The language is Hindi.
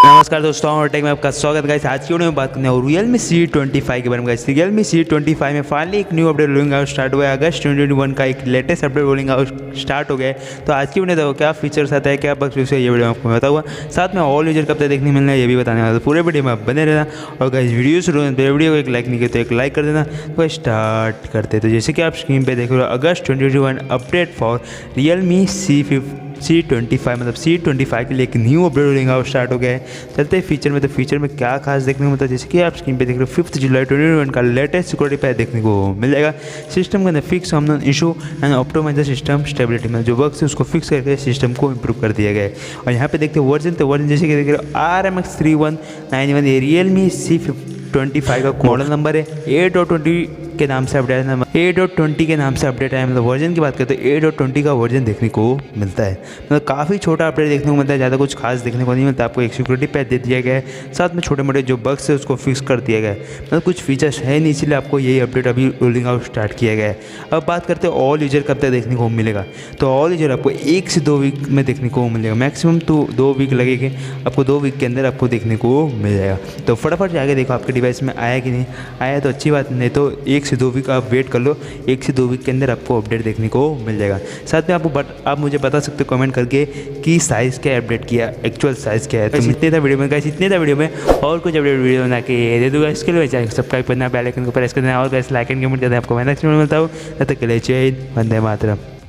नमस्कार दोस्तों, और टेक में आपका स्वागत है। आज की वीडियो में बात करने और Realme C25 के बारे में। Realme C25 में फाइनली एक new update rolling out start हुआ है। अगस्त 2021 का एक latest update rolling out start हो गया है। तो आज की वीडियो देखो क्या फीचर्स आता है, क्या बग्स फिक्स है, ये वीडियो आपको बताऊंगा। साथ में ऑल यूजर कब तक देखने मिलना है ये भी बताने वाला। तो पूरे वीडियो में आप बने रहना। और गाइस वीडियो शुरू होने पर वीडियो को एक लाइक नहीं किया तो एक लाइक कर देना। तो स्टार्ट करते। तो जैसे कि आप स्क्रीन पर देख रहे हो, अगस्त 2021 अपडेट फॉर Realme C25 मतलब C25 के लिए एक new update rolling out start हो गया है। चलते हैं फीचर में। तो फीचर में क्या खास देखने को मिलता है, जैसे कि आप स्क्रीन पे देख रहे हो 5 जुलाई 2021 का लेटेस्ट सिक्योरिटी पैच देखने को मिल जाएगा। सिस्टम के अंदर fix online issue and optimize the system stability में जो बग्स है उसको फिक्स करके सिस्टम को इंप्रूव कर दिया गया है। और यहाँ पे देखते हैं वर्जन, तो वर्जन जैसे कि देख रहे हो RMX 3191 ये Realme C25 का मॉडल नंबर है। 8.20 के नाम से अपडेट है, 8.20 के नाम से अपडेट है। मतलब वर्जन की बात करते हैं 8.20 का वर्जन देखने को मिलता है। मतलब काफ़ी छोटा अपडेट देखने को मिलता है, ज़्यादा कुछ खास देखने को नहीं मिलता। आपको एक सिक्योरिटी पैच दे दिया गया है, साथ में छोटे मोटे जो बग्स है उसको फिक्स कर दिया गया है। मतलब कुछ फीचर्स है नहीं, इसलिए आपको यही अपडेट अभी रोलिंग आउट स्टार्ट किया गया है। अब बात करते हैं ऑल यूजर कब तक देखने को मिलेगा। तो ऑल यूजर आपको 1 से 2 वीक में देखने को मिलेगा, मैक्सिमम तो 2 वीक लगेंगे आपको। 2 वीक के अंदर आपको देखने को मिल जाएगा। तो फटाफट जाके देखो आपके डिवाइस में आया कि नहीं आया, तो अच्छी बात, नहीं तो 1 से 2 वीक आप वेट कर लो। 1 से 2 वीक के अंदर आपको अपडेट देखने को मिल जाएगा। साथ में आप मुझे बता सकते हो कमेंट करके कि साइज़ क्या अपडेट किया, एक्चुअल साइज़ क्या है। तो इतने था वीडियो में गाइस, इतने था वीडियो में। और कुछ अपडेट वीडियो बना के दे दूँगा। इसके लिए चैनल को सब्सक्राइब करना, बेल आइकन को प्रेस करना और गाइस लाइक एंड कमेंट करना। आपको मैं नेक्स्ट वीडियो में मिलता हूँ। तब तक के लिए जय हिंद, वंदे मातरम।